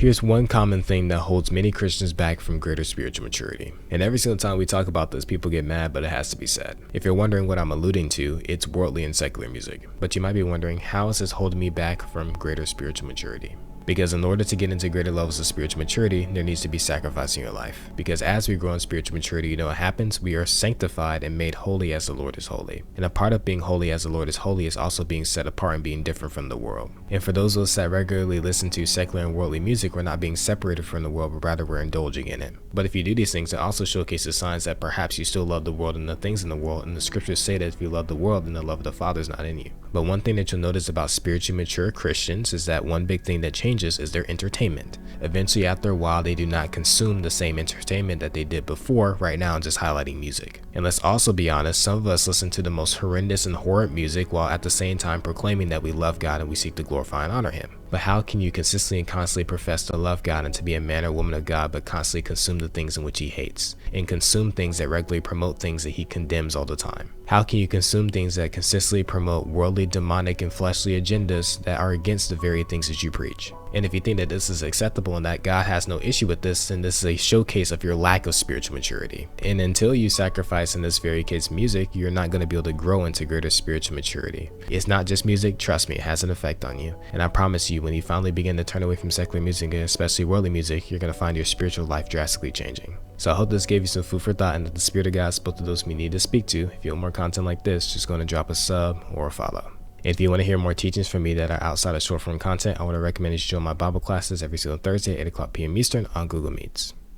Here's one common thing that holds many Christians back from greater spiritual maturity. And every single time we talk about this, people get mad, but it has to be said. If you're wondering what I'm alluding to, it's worldly and secular music. But you might be wondering, how is this holding me back from greater spiritual maturity? Because in order to get into greater levels of spiritual maturity, there needs to be sacrifice in your life. Because as we grow in spiritual maturity, you know what happens? We are sanctified and made holy as the Lord is holy. And a part of being holy as the Lord is holy is also being set apart and being different from the world. And for those of us that regularly listen to secular and worldly music, we're not being separated from the world, but rather we're indulging in it. But if you do these things, it also showcases signs that perhaps you still love the world and the things in the world. And the scriptures say that if you love the world, then the love of the Father is not in you. But one thing that you'll notice about spiritually mature Christians is that one big thing that changes is their entertainment. Eventually, after a while, they do not consume the same entertainment that they did before, right now just highlighting music. And let's also be honest, some of us listen to the most horrendous and horrid music while at the same time proclaiming that we love God and we seek to glorify and honor Him. But how can you consistently and constantly profess to love God and to be a man or woman of God, but constantly consume the things in which He hates, and consume things that regularly promote things that He condemns all the time? How can you consume things that consistently promote worldly, demonic, and fleshly agendas that are against the very things that you preach? And if you think that this is acceptable and that God has no issue with this, then this is a showcase of your lack of spiritual maturity. And until you sacrifice, in this very case, music, you're not going to be able to grow into greater spiritual maturity. It's not just music, trust me, it has an effect on you. And I promise you, when you finally begin to turn away from secular music, and especially worldly music, you're going to find your spiritual life drastically changing. So I hope this gave you some food for thought and that the Spirit of God spoke to those we need to speak to. If you want more content like this, just go and drop a sub or a follow. If you want to hear more teachings from me that are outside of short form content, I want to recommend you join my Bible classes every single Thursday at 8 o'clock p.m. Eastern on Google Meets.